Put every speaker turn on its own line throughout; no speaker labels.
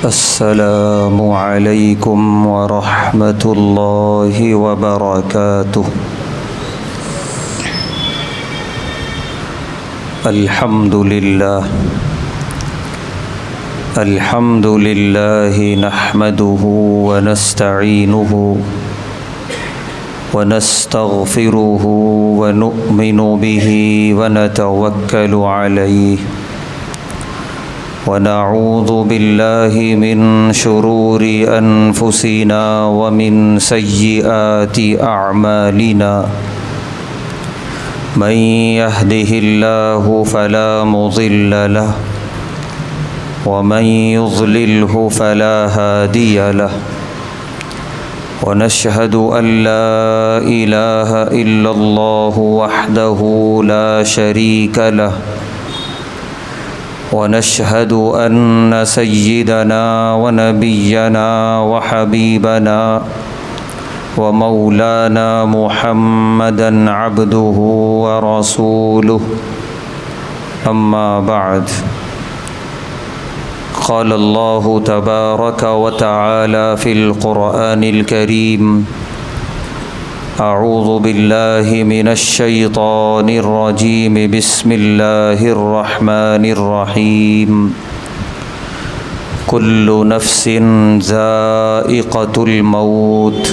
السلام علیکم ورحمۃ اللہ وبرکاتہ۔ الحمد للہ نحمده ونستعینه ونستغفره ونؤمن به ونتوکل علیہ ونعوذ باللہ من شرور انفسنا ومن سیئات اعمالنا من يهده الله فلا مضل له ومن يضلله فلا هادي له ونشهد أن لا إله إلا الله وحده لا شريك له ونشهد أن سيدنا ونبينا وحبيبنا ومولانا محمدا عبده ورسوله أما بعد، قال الله تبارك وتعالى في القرآن الكريم: أعوذ بالله من الشيطان الرجيم، بسم الله الرحمن الرحيم، كل نفس ذائقة الموت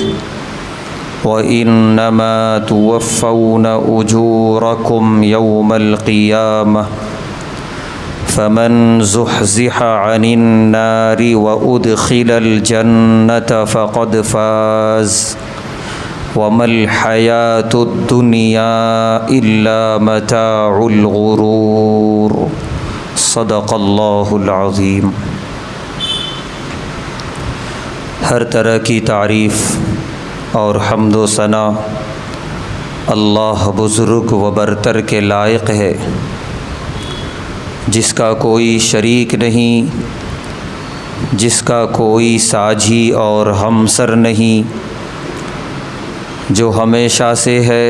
وإنما توفون أجوركم يوم القيامة فمن زحزح عن النار وأدخل الجنة فقد فاز وما الحياة الدنيا إلا متاع الغرور۔ صدق اللہ العظیم۔ ہر طرح کی تعریف اور حمد و ثنا اللہ بزرگ و برتر کے لائق ہے، جس کا کوئی شریک نہیں، جس کا کوئی ساجھی اور ہمسر نہیں، جو ہمیشہ سے ہے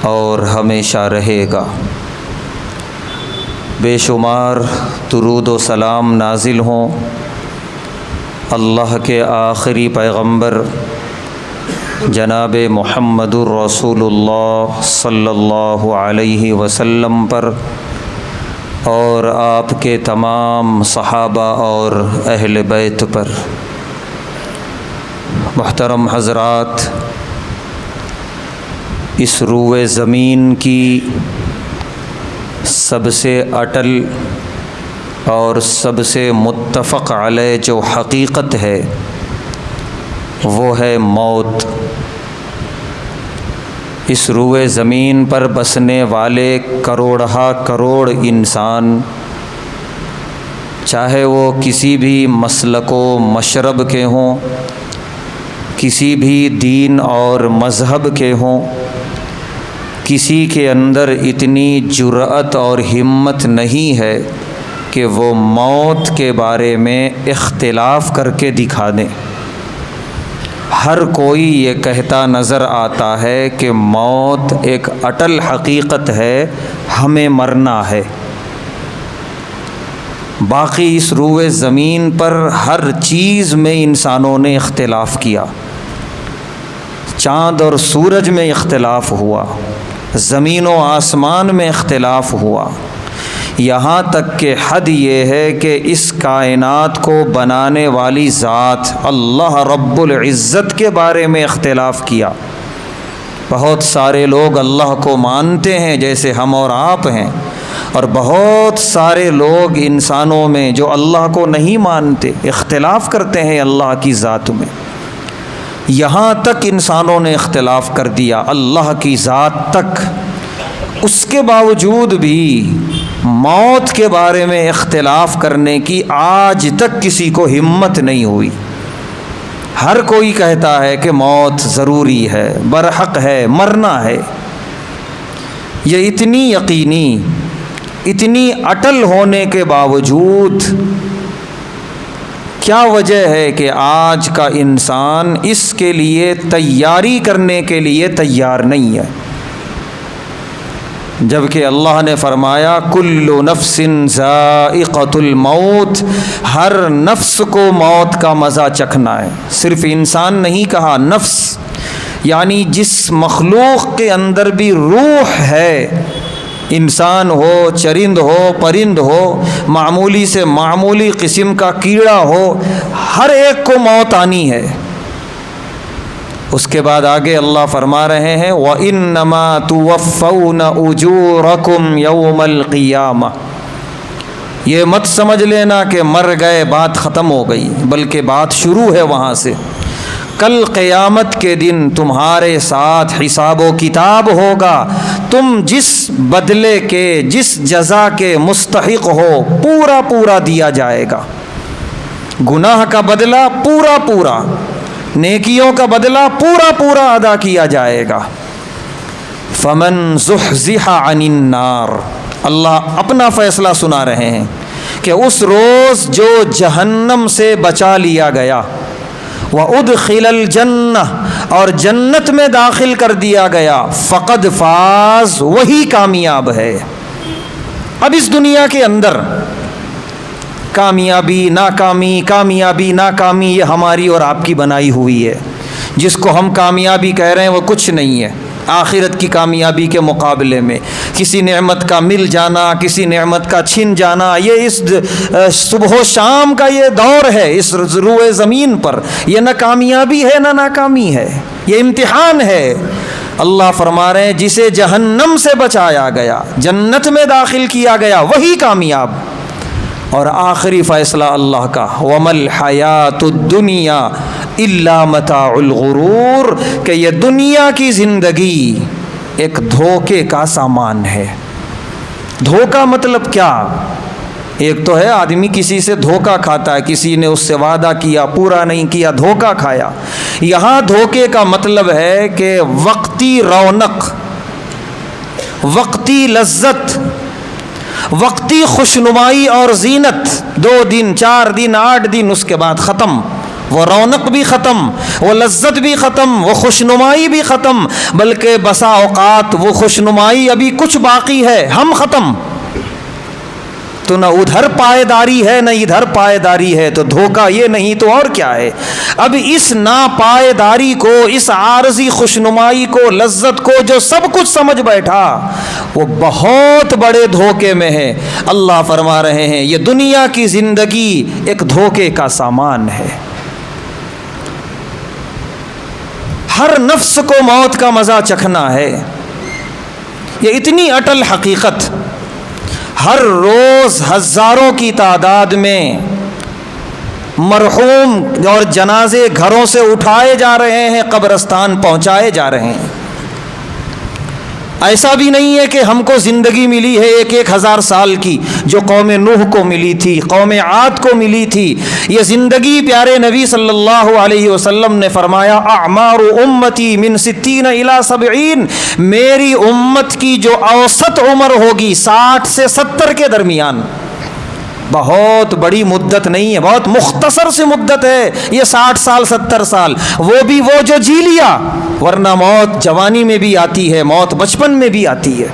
اور ہمیشہ رہے گا۔ بے شمار درود و سلام نازل ہوں اللہ کے آخری پیغمبر جناب محمد الرسول اللہ صلی اللہ علیہ وسلم پر، اور آپ کے تمام صحابہ اور اہل بیت پر۔ محترم حضرات، اس روئے زمین کی سب سے اٹل اور سب سے متفق علیہ جو حقیقت ہے وہ ہے موت۔ اس روئے زمین پر بسنے والے کروڑہا کروڑ انسان، چاہے وہ کسی بھی مسلک و مشرب کے ہوں، کسی بھی دین اور مذہب کے ہوں، کسی کے اندر اتنی جرأت اور ہمت نہیں ہے کہ وہ موت کے بارے میں اختلاف کر کے دکھا دیں۔ ہر کوئی یہ کہتا نظر آتا ہے کہ موت ایک اٹل حقیقت ہے، ہمیں مرنا ہے۔ باقی اس روئے زمین پر ہر چیز میں انسانوں نے اختلاف کیا، چاند اور سورج میں اختلاف ہوا، زمین و آسمان میں اختلاف ہوا، یہاں تک کہ حد یہ ہے کہ اس کائنات کو بنانے والی ذات اللہ رب العزت کے بارے میں اختلاف کیا۔ بہت سارے لوگ اللہ کو مانتے ہیں جیسے ہم اور آپ ہیں، اور بہت سارے لوگ انسانوں میں جو اللہ کو نہیں مانتے، اختلاف کرتے ہیں اللہ کی ذات میں۔ یہاں تک انسانوں نے اختلاف کر دیا اللہ کی ذات تک، اس کے باوجود بھی موت کے بارے میں اختلاف کرنے کی آج تک کسی کو ہمت نہیں ہوئی۔ ہر کوئی کہتا ہے کہ موت ضروری ہے، برحق ہے، مرنا ہے۔ یہ اتنی یقینی، اتنی اٹل ہونے کے باوجود کیا وجہ ہے کہ آج کا انسان اس کے لیے تیاری کرنے کے لیے تیار نہیں ہے؟ جبکہ اللہ نے فرمایا کل نفس ذائقۃ الموت، ہر نفس کو موت کا مزہ چکھنا ہے۔ صرف انسان نہیں کہا، نفس یعنی جس مخلوق کے اندر بھی روح ہے، انسان ہو، چرند ہو، پرند ہو، معمولی سے معمولی قسم کا کیڑا ہو، ہر ایک کو موت آنی ہے۔ اس کے بعد آگے اللہ فرما رہے ہیں وَإِنَّمَا تُوَفَّوْنَ أُجُورَكُمْ يَوْمَ الْقِيَامَةِ، یہ مت سمجھ لینا کہ مر گئے بات ختم ہو گئی، بلکہ بات شروع ہے وہاں سے۔ کل قیامت کے دن تمہارے ساتھ حساب و کتاب ہوگا، تم جس بدلے کے، جس جزا کے مستحق ہو پورا پورا دیا جائے گا۔ گناہ کا بدلہ پورا پورا، نیکیوں کا بدلہ پورا پورا ادا کیا جائے گا۔ فمن زحزح عن النار، اللہ اپنا فیصلہ سنا رہے ہیں کہ اس روز جو جہنم سے بچا لیا گیا، وَأُدْخِلَ الْجَنَّةَ، اور جنت میں داخل کر دیا گیا، فقد فاز، وہی کامیاب ہے۔ اب اس دنیا کے اندر کامیابی ناکامی، کامیابی ناکامی یہ ہماری اور آپ کی بنائی ہوئی ہے۔ جس کو ہم کامیابی کہہ رہے ہیں وہ کچھ نہیں ہے آخرت کی کامیابی کے مقابلے میں۔ کسی نعمت کا مل جانا، کسی نعمت کا چھن جانا، یہ اس صبح و شام کا یہ دور ہے اس روئے زمین پر، یہ نہ کامیابی ہے نہ ناکامی ہے، یہ امتحان ہے۔ اللہ فرما رہے ہیں جسے جہنم سے بچایا گیا، جنت میں داخل کیا گیا، وہی کامیاب۔ اور آخری فیصلہ اللہ کا وَمَا الْحَيَاةُ الدُّنْيَا إِلَّا مَتَاعُ الْغُرُورِ، کہ یہ دنیا کی زندگی ایک دھوکے کا سامان ہے۔ دھوکا مطلب کیا؟ ایک تو ہے آدمی کسی سے دھوکا کھاتا ہے، کسی نے اس سے وعدہ کیا پورا نہیں کیا، دھوکا کھایا۔ یہاں دھوکے کا مطلب ہے کہ وقتی رونق، وقتی لذت، وقتی خوشنمائی اور زینت، 2 دن 4 دن 8 دن، اس کے بعد ختم۔ وہ رونق بھی ختم، وہ لذت بھی ختم، وہ خوشنمائی بھی ختم، بلکہ بسا اوقات وہ خوشنمائی ابھی کچھ باقی ہے، ہم ختم۔ تو نہ ادھر پائیداری ہے نہ ادھر پائیداری ہے، تو دھوکہ یہ نہیں تو اور کیا ہے؟ اب اس ناپائیداری کو، اس عارضی خوشنمائی کو، لذت کو جو سب کچھ سمجھ بیٹھا، وہ بہت بڑے دھوکے میں ہے۔ اللہ فرما رہے ہیں یہ دنیا کی زندگی ایک دھوکے کا سامان ہے۔ ہر نفس کو موت کا مزہ چکھنا ہے، یہ اتنی اٹل حقیقت۔ ہر روز ہزاروں کی تعداد میں مرحوم اور جنازے گھروں سے اٹھائے جا رہے ہیں، قبرستان پہنچائے جا رہے ہیں۔ ایسا بھی نہیں ہے کہ ہم کو زندگی ملی ہے 1000 سال کی، جو قوم نوح کو ملی تھی، قوم عاد کو ملی تھی۔ یہ زندگی پیارے نبی صلی اللہ علیہ وسلم نے فرمایا اعمار امتی من 60 الی 70، میری امت کی جو اوسط عمر ہوگی 60 سے 70 کے درمیان۔ بہت بڑی مدت نہیں ہے، بہت مختصر سی مدت ہے یہ 60 سال 70 سال، وہ بھی وہ جو جی لیا، ورنہ موت جوانی میں بھی آتی ہے، موت بچپن میں بھی آتی ہے۔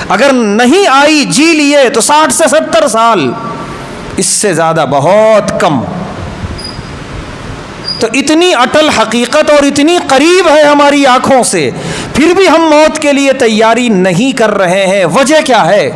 اگر نہیں آئی، جی لیے، تو 60 سے 70 سال، اس سے زیادہ بہت کم۔ تو اتنی اٹل حقیقت اور اتنی قریب ہے ہماری آنکھوں سے، پھر بھی ہم موت کے لیے تیاری نہیں کر رہے ہیں۔ وجہ کیا ہے؟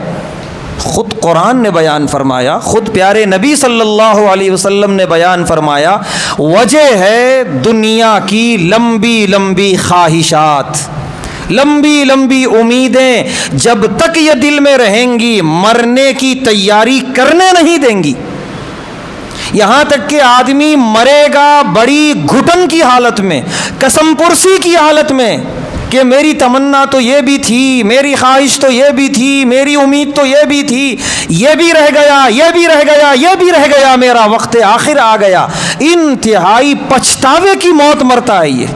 خود قرآن نے بیان فرمایا، خود پیارے نبی صلی اللہ علیہ وسلم نے بیان فرمایا، وجہ ہے دنیا کی لمبی لمبی خواہشات، لمبی لمبی امیدیں، جب تک یہ دل میں رہیں گی مرنے کی تیاری کرنے نہیں دیں گی۔ یہاں تک کہ آدمی مرے گا بڑی گھٹن کی حالت میں، قسم پرسی کی حالت میں، کہ میری تمنا تو یہ بھی تھی، میری خواہش تو یہ بھی تھی، میری امید تو یہ بھی تھی، یہ بھی رہ گیا، یہ بھی رہ گیا، یہ بھی رہ گیا، میرا وقت آخر آ گیا۔ انتہائی پچھتاوے کی موت مرتا ہے یہ۔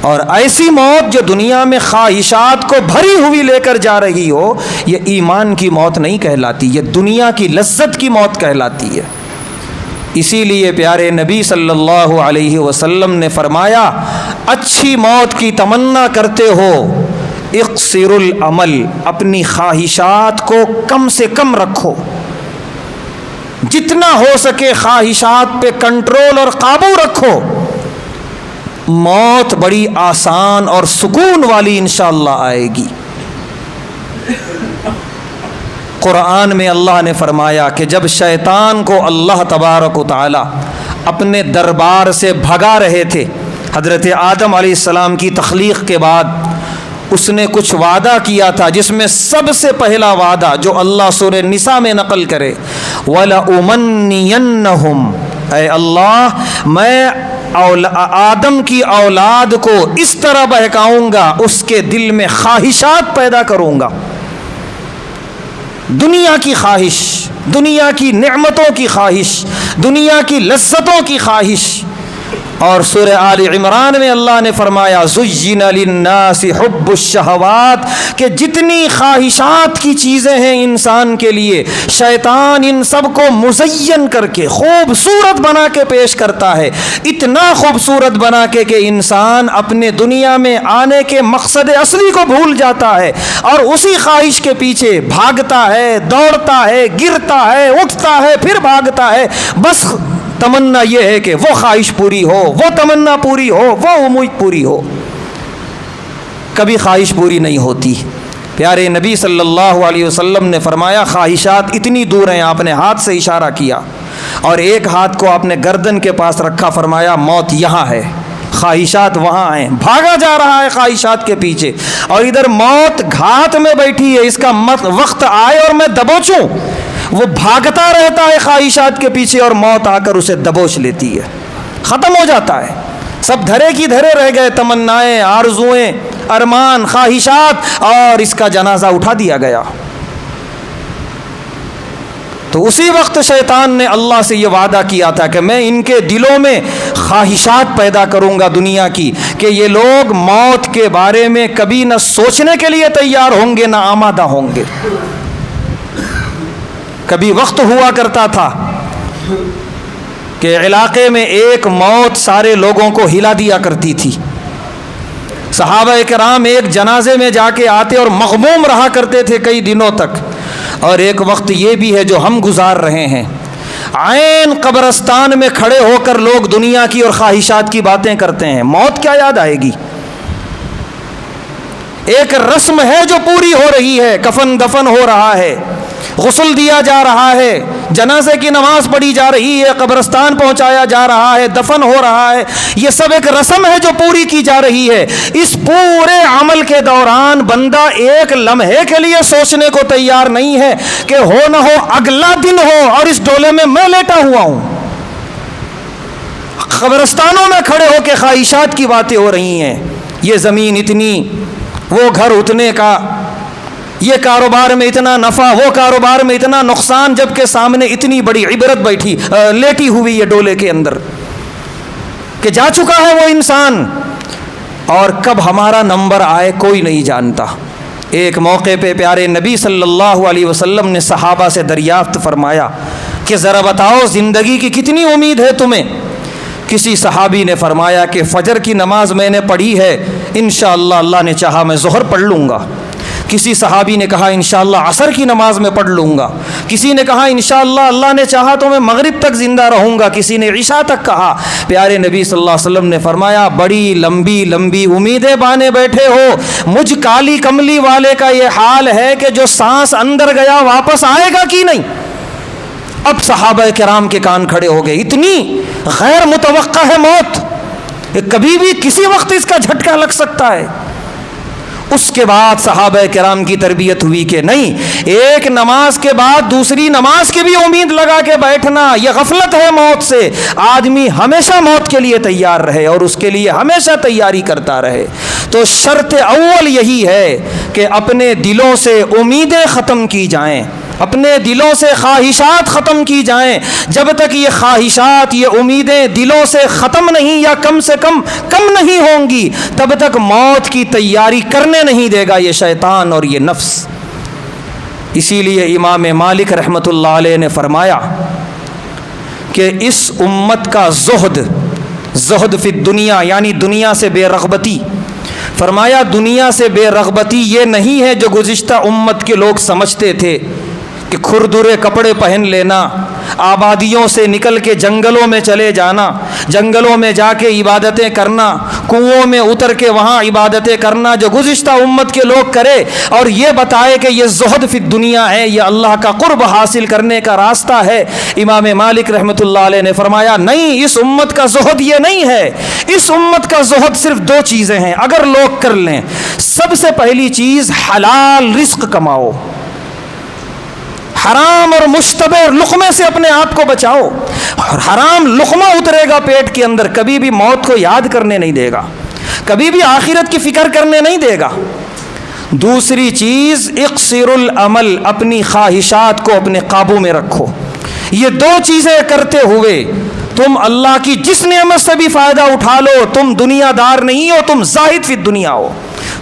اور ایسی موت جو دنیا میں خواہشات کو بھری ہوئی لے کر جا رہی ہو، یہ ایمان کی موت نہیں کہلاتی، یہ دنیا کی لذت کی موت کہلاتی ہے۔ اسی لیے پیارے نبی صلی اللہ علیہ وسلم نے فرمایا، اچھی موت کی تمنا کرتے ہو، اقصر العمل، اپنی خواہشات کو کم سے کم رکھو، جتنا ہو سکے خواہشات پہ کنٹرول اور قابو رکھو، موت بڑی آسان اور سکون والی انشاءاللہ آئے گی۔ قرآن میں اللہ نے فرمایا کہ جب شیطان کو اللہ تبارک و تعالی اپنے دربار سے بھگا رہے تھے، حضرت آدم علیہ السلام کی تخلیق کے بعد اس نے کچھ وعدہ کیا تھا، جس میں سب سے پہلا وعدہ جو اللہ سورہ نساء میں نقل کرے، وَلَأُمَنِّيَنَّهُمْ، اے اللہ میں آدم کی اولاد کو اس طرح بہکاؤں گا، اس کے دل میں خواہشات پیدا کروں گا، دنیا کی خواہش، دنیا کی نعمتوں کی خواہش، دنیا کی لذتوں کی خواہش۔ اور سورہ آل عمران میں اللہ نے فرمایا زُيِّنَ لِلنَّاسِ حُبُّ الشَّهَوَاتِ، کہ جتنی خواہشات کی چیزیں ہیں انسان کے لیے، شیطان ان سب کو مزین کر کے خوبصورت بنا کے پیش کرتا ہے، اتنا خوبصورت بنا کے کہ انسان اپنے دنیا میں آنے کے مقصد اصلی کو بھول جاتا ہے اور اسی خواہش کے پیچھے بھاگتا ہے، دوڑتا ہے، گرتا ہے، اٹھتا ہے، پھر بھاگتا ہے، بس تمنا یہ ہے کہ وہ خواہش پوری ہو، وہ تمنا پوری ہو، وہ امید پوری ہو۔ کبھی خواہش پوری نہیں ہوتی۔ پیارے نبی صلی اللہ علیہ وسلم نے فرمایا خواہشات اتنی دور ہیں، آپ نے ہاتھ سے اشارہ کیا اور ایک ہاتھ کو آپ نے گردن کے پاس رکھا، فرمایا موت یہاں ہے، خواہشات وہاں ہیں، بھاگا جا رہا ہے خواہشات کے پیچھے، اور ادھر موت گھات میں بیٹھی ہے، اس کا وقت آئے اور میں دبوچوں۔ وہ بھاگتا رہتا ہے خواہشات کے پیچھے اور موت آ کر اسے دبوچ لیتی ہے، ختم ہو جاتا ہے، سب دھرے کی دھرے رہ گئے، تمنائیں، آرزوئیں، ارمان، خواہشات، اور اس کا جنازہ اٹھا دیا گیا۔ تو اسی وقت شیطان نے اللہ سے یہ وعدہ کیا تھا کہ میں ان کے دلوں میں خواہشات پیدا کروں گا دنیا کی، کہ یہ لوگ موت کے بارے میں کبھی نہ سوچنے کے لیے تیار ہوں گے نہ آمادہ ہوں گے۔ کبھی وقت ہوا کرتا تھا کہ علاقے میں ایک موت سارے لوگوں کو ہلا دیا کرتی تھی، صحابہ کرام ایک جنازے میں جا کے آتے اور مغموم رہا کرتے تھے کئی دنوں تک۔ اور ایک وقت یہ بھی ہے جو ہم گزار رہے ہیں، عین قبرستان میں کھڑے ہو کر لوگ دنیا کی اور خواہشات کی باتیں کرتے ہیں، موت کیا یاد آئے گی؟ ایک رسم ہے جو پوری ہو رہی ہے، کفن دفن ہو رہا ہے، غسل دیا جا رہا ہے، جنازے کی نماز پڑھی جا رہی ہے، قبرستان پہنچایا جا رہا ہے، دفن ہو رہا ہے، یہ سب ایک رسم ہے جو پوری کی جا رہی ہے۔ اس پورے عمل کے دوران بندہ ایک لمحے کے لیے سوچنے کو تیار نہیں ہے کہ ہو نہ ہو اگلا دن ہو اور اس ڈولے میں لیٹا ہوا ہوں۔ قبرستانوں میں کھڑے ہو کے خواہشات کی باتیں ہو رہی ہیں، یہ زمین اتنی، وہ گھر اتنے کا، یہ کاروبار میں اتنا نفع، وہ کاروبار میں اتنا نقصان، جبکہ سامنے اتنی بڑی عبرت بیٹھی لیٹی ہوئی ہے ڈولے کے اندر کہ جا چکا ہے وہ انسان، اور کب ہمارا نمبر آئے کوئی نہیں جانتا۔ ایک موقع پہ پیارے نبی صلی اللہ علیہ وسلم نے صحابہ سے دریافت فرمایا کہ ذرا بتاؤ زندگی کی کتنی امید ہے تمہیں؟ کسی صحابی نے فرمایا کہ فجر کی نماز میں نے پڑھی ہے، انشاءاللہ اللہ نے چاہا میں ظہر پڑھ لوں گا۔ کسی صحابی نے کہا انشاءاللہ عصر کی نماز میں پڑھ لوں گا۔ کسی نے کہا انشاءاللہ اللہ نے چاہا تو میں مغرب تک زندہ رہوں گا۔ کسی نے عشاء تک کہا۔ پیارے نبی صلی اللہ علیہ وسلم نے فرمایا بڑی لمبی لمبی امیدیں بانے بیٹھے ہو، مجھ کالی کملی والے کا یہ حال ہے کہ جو سانس اندر گیا واپس آئے گا کہ نہیں؟ اب صحابہ کرام کے کان کھڑے ہو گئے، اتنی غیر متوقع ہے موت، کبھی بھی کسی وقت اس کا جھٹکا لگ سکتا ہے۔ اس کے بعد صحابہ کرام کی تربیت ہوئی کہ نہیں، ایک نماز کے بعد دوسری نماز کی بھی امید لگا کے بیٹھنا یہ غفلت ہے موت سے۔ آدمی ہمیشہ موت کے لیے تیار رہے اور اس کے لیے ہمیشہ تیاری کرتا رہے۔ تو شرط اول یہی ہے کہ اپنے دلوں سے امیدیں ختم کی جائیں، اپنے دلوں سے خواہشات ختم کی جائیں۔ جب تک یہ خواہشات، یہ امیدیں دلوں سے ختم نہیں یا کم سے کم نہیں ہوں گی، تب تک موت کی تیاری کرنے نہیں دے گا یہ شیطان اور یہ نفس۔ اسی لیے امام مالک رحمۃ اللہ علیہ نے فرمایا کہ اس امت کا زہد فی الدنیا، یعنی دنیا سے بے رغبتی، فرمایا دنیا سے بے رغبتی یہ نہیں ہے جو گزشتہ امت کے لوگ سمجھتے تھے کہ کھردرے کپڑے پہن لینا، آبادیوں سے نکل کے جنگلوں میں چلے جانا، جنگلوں میں جا کے عبادتیں کرنا، کنووں میں اتر کے وہاں عبادتیں کرنا جو گزشتہ امت کے لوگ کرے اور یہ بتائے کہ یہ زہد فی دنیا ہے، یہ اللہ کا قرب حاصل کرنے کا راستہ ہے۔ امام مالک رحمۃ اللہ علیہ نے فرمایا نہیں، اس امت کا زہد یہ نہیں ہے، اس امت کا زہد صرف دو چیزیں ہیں اگر لوگ کر لیں۔ سب سے پہلی چیز حلال رزق کماؤ، حرام اور مشتبہ لقمے سے اپنے آپ کو بچاؤ، اور حرام لقمہ اترے گا پیٹ کے اندر کبھی بھی موت کو یاد کرنے نہیں دے گا، کبھی بھی آخرت کی فکر کرنے نہیں دے گا۔ دوسری چیز اقصر العمل، اپنی خواہشات کو اپنے قابو میں رکھو۔ یہ دو چیزیں کرتے ہوئے تم اللہ کی جس نعمت سے بھی فائدہ اٹھا لو، تم دنیا دار نہیں ہو، تم زاہد فی دنیا ہو،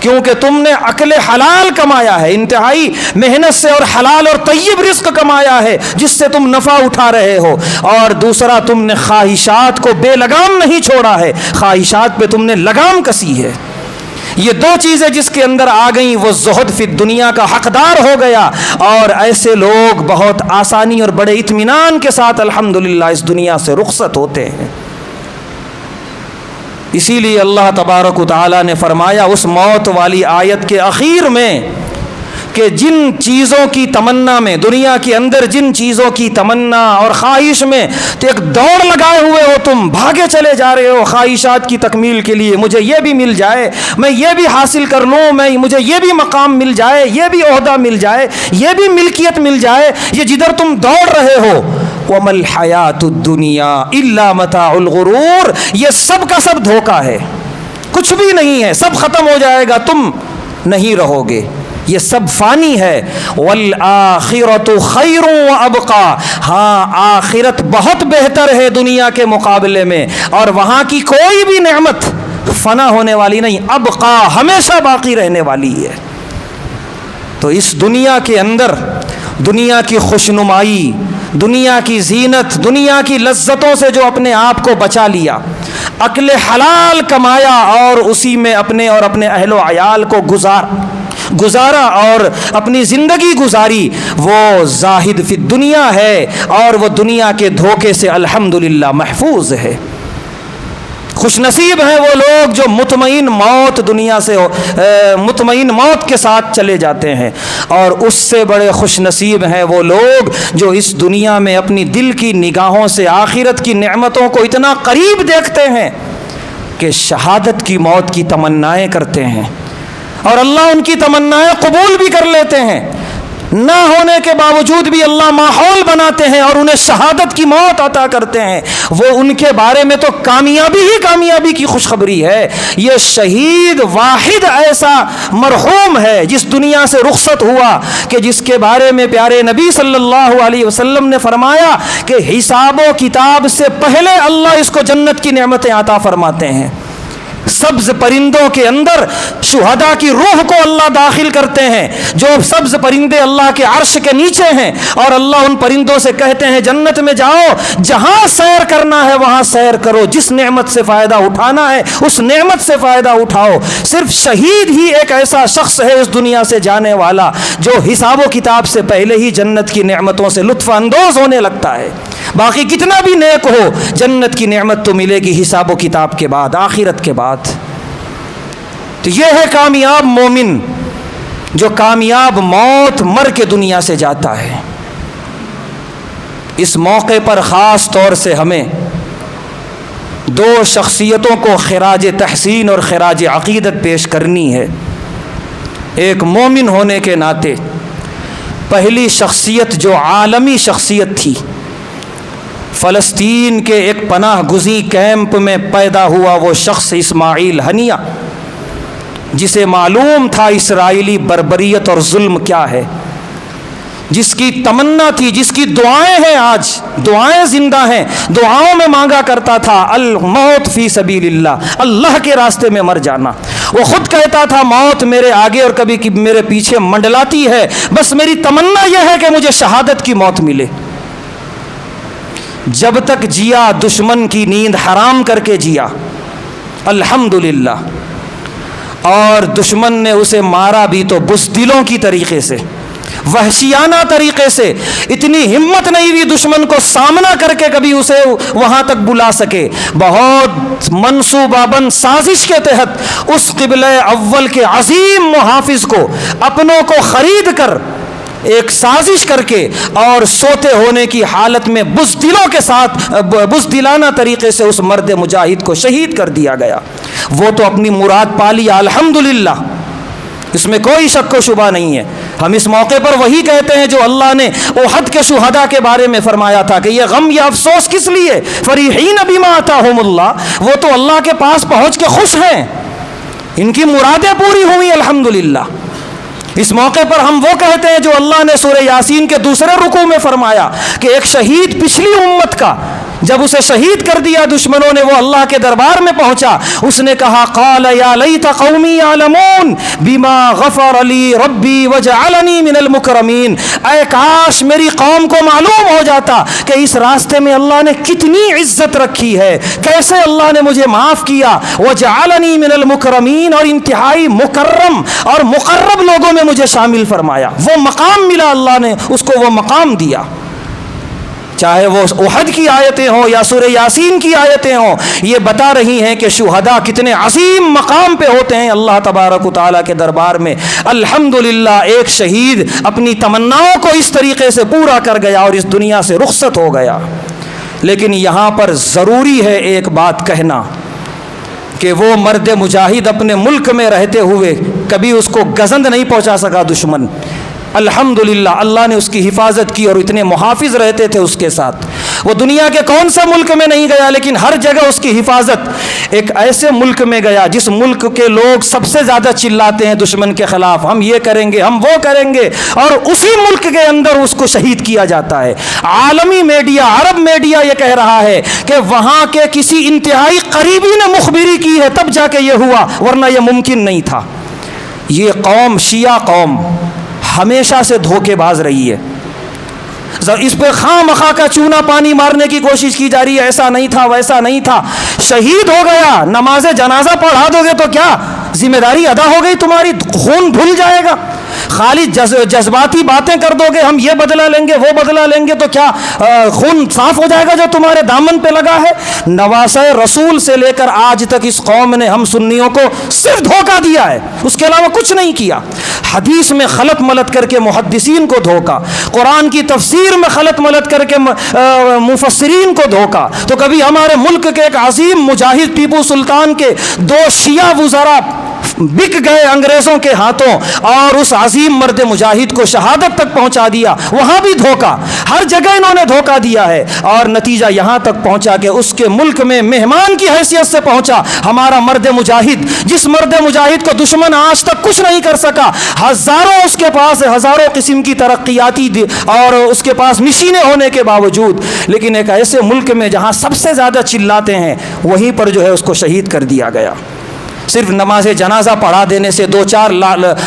کیونکہ تم نے عقل حلال کمایا ہے، انتہائی محنت سے اور حلال اور طیب رزق کمایا ہے جس سے تم نفع اٹھا رہے ہو۔ اور دوسرا، تم نے خواہشات کو بے لگام نہیں چھوڑا ہے، خواہشات پہ تم نے لگام کسی ہے۔ یہ دو چیزیں جس کے اندر آ گئیں وہ زہد فی دنیا کا حقدار ہو گیا، اور ایسے لوگ بہت آسانی اور بڑے اطمینان کے ساتھ الحمدللہ اس دنیا سے رخصت ہوتے ہیں۔ اسی لیے اللہ تبارک و تعالیٰ نے فرمایا اس موت والی آیت کے اخیر میں کہ جن چیزوں کی تمنا میں، دنیا کے اندر جن چیزوں کی تمنا اور خواہش میں تو ایک دوڑ لگائے ہوئے ہو، تم بھاگے چلے جا رہے ہو خواہشات کی تکمیل کے لیے، مجھے یہ بھی مل جائے، میں یہ بھی حاصل کر لوں، مجھے یہ بھی مقام مل جائے، یہ بھی عہدہ مل جائے، یہ بھی ملکیت مل جائے، یہ جدھر تم دوڑ رہے ہو وَمَا الْحَيَاةُ الدُّنْيَا إِلَّا مَتَاعُ الْغُرُورِ، یہ سب کا سب دھوکہ ہے، کچھ بھی نہیں ہے، سب ختم ہو جائے گا، تم نہیں رہو گے، یہ سب فانی ہے۔ وَالْآخِرَةُ خَيْرٌ وَأَبْقَىٰ، ہاں آخرت بہت بہتر ہے دنیا کے مقابلے میں، اور وہاں کی کوئی بھی نعمت فنا ہونے والی نہیں، ابقا ہمیشہ باقی رہنے والی ہے۔ تو اس دنیا کے اندر دنیا کی خوشنمائی، دنیا کی زینت، دنیا کی لذتوں سے جو اپنے آپ کو بچا لیا، عقل حلال کمایا اور اسی میں اپنے اور اپنے اہل و عیال کو گزارا اور اپنی زندگی گزاری، وہ زاہد فی دنیا ہے اور وہ دنیا کے دھوکے سے الحمدللہ محفوظ ہے۔ خوش نصیب ہیں وہ لوگ جو مطمئن موت دنیا سے مطمئن موت کے ساتھ چلے جاتے ہیں، اور اس سے بڑے خوش نصیب ہیں وہ لوگ جو اس دنیا میں اپنی دل کی نگاہوں سے آخرت کی نعمتوں کو اتنا قریب دیکھتے ہیں کہ شہادت کی موت کی تمنائیں کرتے ہیں، اور اللہ ان کی تمنائیں قبول بھی کر لیتے ہیں، نہ ہونے کے باوجود بھی اللہ ماحول بناتے ہیں اور انہیں شہادت کی موت عطا کرتے ہیں۔ وہ ان کے بارے میں تو کامیابی ہی کامیابی کی خوشخبری ہے۔ یہ شہید واحد ایسا مرحوم ہے جس دنیا سے رخصت ہوا کہ جس کے بارے میں پیارے نبی صلی اللہ علیہ وسلم نے فرمایا کہ حساب و کتاب سے پہلے اللہ اس کو جنت کی نعمتیں عطا فرماتے ہیں۔ سبز پرندوں کے اندر شہداء کی روح کو اللہ داخل کرتے ہیں، جو سبز پرندے اللہ کے عرش کے نیچے ہیں، اور اللہ ان پرندوں سے کہتے ہیں جنت میں جاؤ، جہاں سیر کرنا ہے وہاں سیر کرو، جس نعمت سے فائدہ اٹھانا ہے اس نعمت سے فائدہ اٹھاؤ۔ صرف شہید ہی ایک ایسا شخص ہے اس دنیا سے جانے والا جو حساب و کتاب سے پہلے ہی جنت کی نعمتوں سے لطف اندوز ہونے لگتا ہے۔ باقی کتنا بھی نیک ہو، جنت کی نعمت تو ملے گی حساب و کتاب کے بعد، آخرت کے بعد۔ تو یہ ہے کامیاب مومن، جو کامیاب موت مر کے دنیا سے جاتا ہے۔ اس موقع پر خاص طور سے ہمیں دو شخصیتوں کو خراج تحسین اور خراج عقیدت پیش کرنی ہے ایک مومن ہونے کے ناطے۔ پہلی شخصیت جو عالمی شخصیت تھی، فلسطین کے ایک پناہ گزیں کیمپ میں پیدا ہوا وہ شخص اسماعیل ہنیہ، جسے معلوم تھا اسرائیلی بربریت اور ظلم کیا ہے، جس کی تمنا تھی، جس کی دعائیں ہیں، آج دعائیں زندہ ہیں، دعاؤں میں مانگا کرتا تھا الموت فی سبیل اللہ، اللہ کے راستے میں مر جانا۔ وہ خود کہتا تھا موت میرے آگے اور کبھی میرے پیچھے منڈلاتی ہے، بس میری تمنا یہ ہے کہ مجھے شہادت کی موت ملے۔ جب تک جیا دشمن کی نیند حرام کر کے جیا، الحمدللہ، اور دشمن نے اسے مارا بھی تو بزدلوں کی طریقے سے، وحشیانہ طریقے سے. اتنی ہمت نہیں ہوئی دشمن کو سامنا کر کے کبھی اسے وہاں تک بلا سکے. بہت منصوبہ بند سازش کے تحت اس قبلہ اول کے عظیم محافظ کو اپنوں کو خرید کر ایک سازش کر کے اور سوتے ہونے کی حالت میں بزدلوں کے ساتھ بزدلانہ طریقے سے اس مرد مجاہد کو شہید کر دیا گیا. وہ تو اپنی مراد پا لیا الحمدللہ، اس میں کوئی شک و شبہ نہیں ہے. ہم اس موقع پر وہی کہتے ہیں جو اللہ نے احد کے شہداء کے بارے میں فرمایا تھا کہ یہ غم، یہ افسوس کس لیے؟ فریحین بما آتاہم اللہ، وہ تو اللہ کے پاس پہنچ کے خوش ہیں، ان کی مرادیں پوری ہوئی الحمدللہ. اس موقع پر ہم وہ کہتے ہیں جو اللہ نے سورہ یاسین کے دوسرے رکوع میں فرمایا کہ ایک شہید پچھلی امت کا جب اسے شہید کر دیا دشمنوں نے، وہ اللہ کے دربار میں پہنچا، اس نے کہا قال یا لیت قومی یعلمون بما غفر لی ربی وجعلنی من المکرمین. اے کاش میری قوم کو معلوم ہو جاتا کہ اس راستے میں اللہ نے کتنی عزت رکھی ہے، کیسے اللہ نے مجھے معاف کیا. وجعلنی من المکرمین، اور انتہائی مکرم اور مقرب لوگوں میں مجھے شامل فرمایا. وہ مقام ملا، اللہ نے اس کو وہ مقام دیا. چاہے وہ احد کی آیتیں ہوں یا سورہ یاسین کی آیتیں ہوں، یہ بتا رہی ہیں کہ شہداء کتنے عظیم مقام پہ ہوتے ہیں اللہ تبارک و تعالیٰ کے دربار میں. الحمدللہ ایک شہید اپنی تمناؤں کو اس طریقے سے پورا کر گیا اور اس دنیا سے رخصت ہو گیا. لیکن یہاں پر ضروری ہے ایک بات کہنا کہ وہ مرد مجاہد اپنے ملک میں رہتے ہوئے کبھی اس کو گزند نہیں پہنچا سکا دشمن. الحمدللہ اللہ نے اس کی حفاظت کی اور اتنے محافظ رہتے تھے اس کے ساتھ. وہ دنیا کے کون سے ملک میں نہیں گیا، لیکن ہر جگہ اس کی حفاظت. ایک ایسے ملک میں گیا جس ملک کے لوگ سب سے زیادہ چلاتے ہیں دشمن کے خلاف، ہم یہ کریں گے، ہم وہ کریں گے، اور اسی ملک کے اندر اس کو شہید کیا جاتا ہے. عالمی میڈیا، عرب میڈیا یہ کہہ رہا ہے کہ وہاں کے کسی انتہائی قریبی نے مخبری کی ہے تب جا کے یہ ہوا، ورنہ یہ ممکن نہیں تھا. یہ قوم، شیعہ قوم، ہمیشہ سے دھوکے باز رہی ہے. اس پہ خواہ مخواہ کا چونا پانی مارنے کی کوشش کی جا رہی ہے، ایسا نہیں تھا، ویسا نہیں تھا. شہید ہو گیا، نماز جنازہ پڑھا دو گے تو کیا ذمہ داری ادا ہو گئی تمہاری؟ خون دھل جائے گا. خالی جذباتی باتیں کر دو گے، ہم یہ بدلہ لیں گے، وہ بدلہ لیں گے، تو کیا خون صاف ہو جائے گا جو تمہارے دامن پہ لگا ہے؟ نواسہ رسول سے لے کر آج تک اس قوم نے ہم سنیوں کو صرف دھوکہ دیا ہے، اس کے علاوہ کچھ نہیں کیا. حدیث میں خلط ملط کر کے محدثین کو دھوکا، قرآن کی تفسیر میں خلط ملط کر کے مفسرین کو دھوکا. تو کبھی ہمارے ملک کے ایک عظیم مجاہد ٹیپو سلطان کے 2 شیعہ وزراء بک گئے انگریزوں کے ہاتھوں اور اس عظیم مرد مجاہد کو شہادت تک پہنچا دیا، وہاں بھی دھوکا. ہر جگہ انہوں نے دھوکا دیا ہے، اور نتیجہ یہاں تک پہنچا کہ اس کے ملک میں مہمان کی حیثیت سے پہنچا ہمارا مرد مجاہد، جس مرد مجاہد کو دشمن آج تک کچھ نہیں کر سکا. ہزاروں اس کے پاس ہزاروں قسم کی ترقیاتی اور اس کے پاس مشینیں ہونے کے باوجود، لیکن ایک ایسے ملک میں جہاں سب سے زیادہ چلاتے ہیں، وہیں پر جو ہے اس کو شہید کر دیا گیا. صرف نماز جنازہ پڑھا دینے سے، 2-4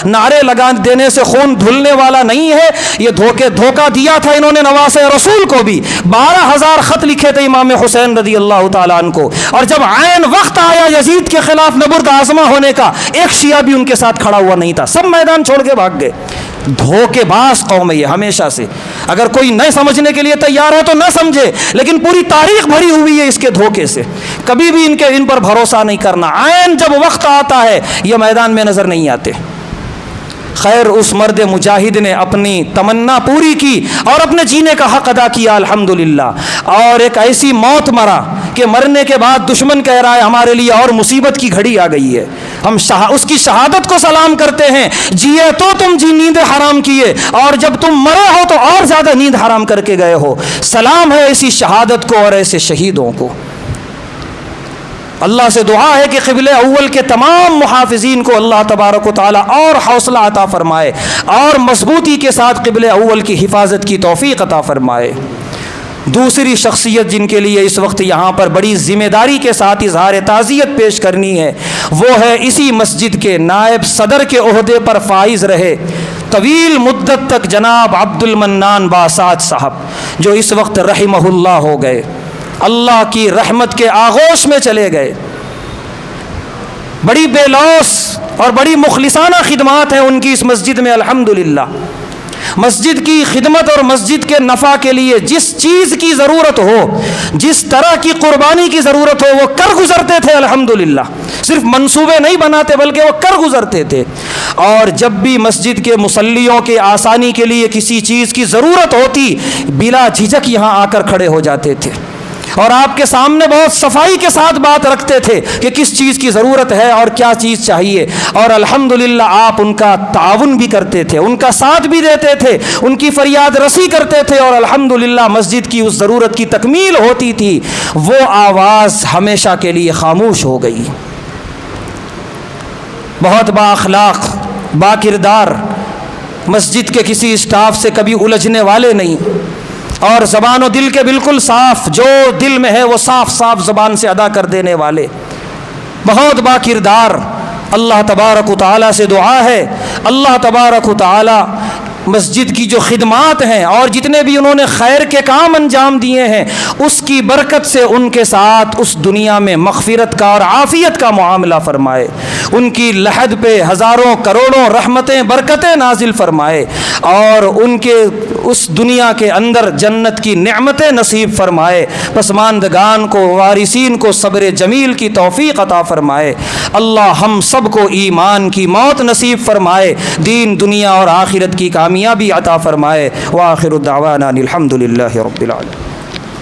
نعرے لگا دینے سے خون دھلنے والا نہیں ہے. یہ دھوکہ دیا تھا انہوں نے نواسہ رسول کو بھی. 12,000 خط لکھے تھے امام حسین رضی اللہ تعالیٰ عنہ کو، اور جب عین وقت آیا یزید کے خلاف نبرد آزما ہونے کا، ایک شیعہ بھی ان کے ساتھ کھڑا ہوا نہیں تھا، سب میدان چھوڑ کے بھاگ گئے. دھوکے باز قوم ہے یہ ہمیشہ سے. اگر کوئی نہ سمجھنے کے لیے تیار ہے تو نہ سمجھے، لیکن پوری تاریخ بھری ہوئی ہے اس کے دھوکے سے. کبھی بھی ان پر بھروسہ نہیں کرنا. عین جب وقت آتا ہے یہ میدان میں نظر نہیں آتے. خیر، اس مرد مجاہد نے اپنی تمنا پوری کی اور اپنے جینے کا حق ادا کیا الحمدللہ، اور ایک ایسی موت مرا کہ مرنے کے بعد دشمن کہہ رہا ہے ہمارے لیے اور مصیبت کی گھڑی آ گئی ہے. ہم اس کی شہادت کو سلام کرتے ہیں. جیے تو تم نیند حرام کیے، اور جب تم مرے ہو تو اور زیادہ نیند حرام کر کے گئے ہو. سلام ہے ایسی شہادت کو اور ایسے شہیدوں کو. اللہ سے دعا ہے کہ قبلہ اول کے تمام محافظین کو اللہ تبارک و تعالی اور حوصلہ عطا فرمائے اور مضبوطی کے ساتھ قبلہ اول کی حفاظت کی توفیق عطا فرمائے. دوسری شخصیت جن کے لیے اس وقت یہاں پر بڑی ذمہ داری کے ساتھ اظہار تعزیت پیش کرنی ہے، وہ ہے اسی مسجد کے نائب صدر کے عہدے پر فائز رہے طویل مدت تک جناب عبد المنان باسط صاحب، جو اس وقت رحمہ اللہ ہو گئے، اللہ کی رحمت کے آغوش میں چلے گئے. بڑی بے لوث اور بڑی مخلصانہ خدمات ہیں ان کی اس مسجد میں الحمدللہ۔ مسجد کی خدمت اور مسجد کے نفع کے لیے جس چیز کی ضرورت ہو، جس طرح کی قربانی کی ضرورت ہو وہ کر گزرتے تھے الحمدللہ۔ صرف منصوبے نہیں بناتے بلکہ وہ کر گزرتے تھے۔ اور جب بھی مسجد کے مصلیوں کے آسانی کے لیے کسی چیز کی ضرورت ہوتی، بلا جھجک یہاں آ کر کھڑے ہو جاتے تھے اور آپ کے سامنے بہت صفائی کے ساتھ بات رکھتے تھے کہ کس چیز کی ضرورت ہے اور کیا چیز چاہیے، اور الحمدللہ آپ ان کا تعاون بھی کرتے تھے، ان کا ساتھ بھی دیتے تھے، ان کی فریاد رسی کرتے تھے، اور الحمدللہ مسجد کی اس ضرورت کی تکمیل ہوتی تھی۔ وہ آواز ہمیشہ کے لیے خاموش ہو گئی۔ بہت با اخلاق، با کردار، مسجد کے کسی اسٹاف سے کبھی الجھنے والے نہیں، اور زبان و دل کے بالکل صاف، جو دل میں ہے وہ صاف صاف زبان سے ادا کر دینے والے، بہت با کردار۔ اللہ تبارک و تعالیٰ سے دعا ہے، اللہ تبارک و تعالیٰ مسجد کی جو خدمات ہیں اور جتنے بھی انہوں نے خیر کے کام انجام دیے ہیں اس کی برکت سے ان کے ساتھ اس دنیا میں مغفرت کا اور عافیت کا معاملہ فرمائے، ان کی لحد پہ ہزاروں کروڑوں رحمتیں برکتیں نازل فرمائے، اور ان کے اس دنیا کے اندر جنت کی نعمتیں نصیب فرمائے۔ پسماندگان کو، وارثین کو صبر جمیل کی توفیق عطا فرمائے۔ اللہ ہم سب کو ایمان کی موت نصیب فرمائے، دین دنیا اور آخرت کی کامیابی عطا فرمائے۔ وآخر دعوانا الحمد للہ رب العالمین۔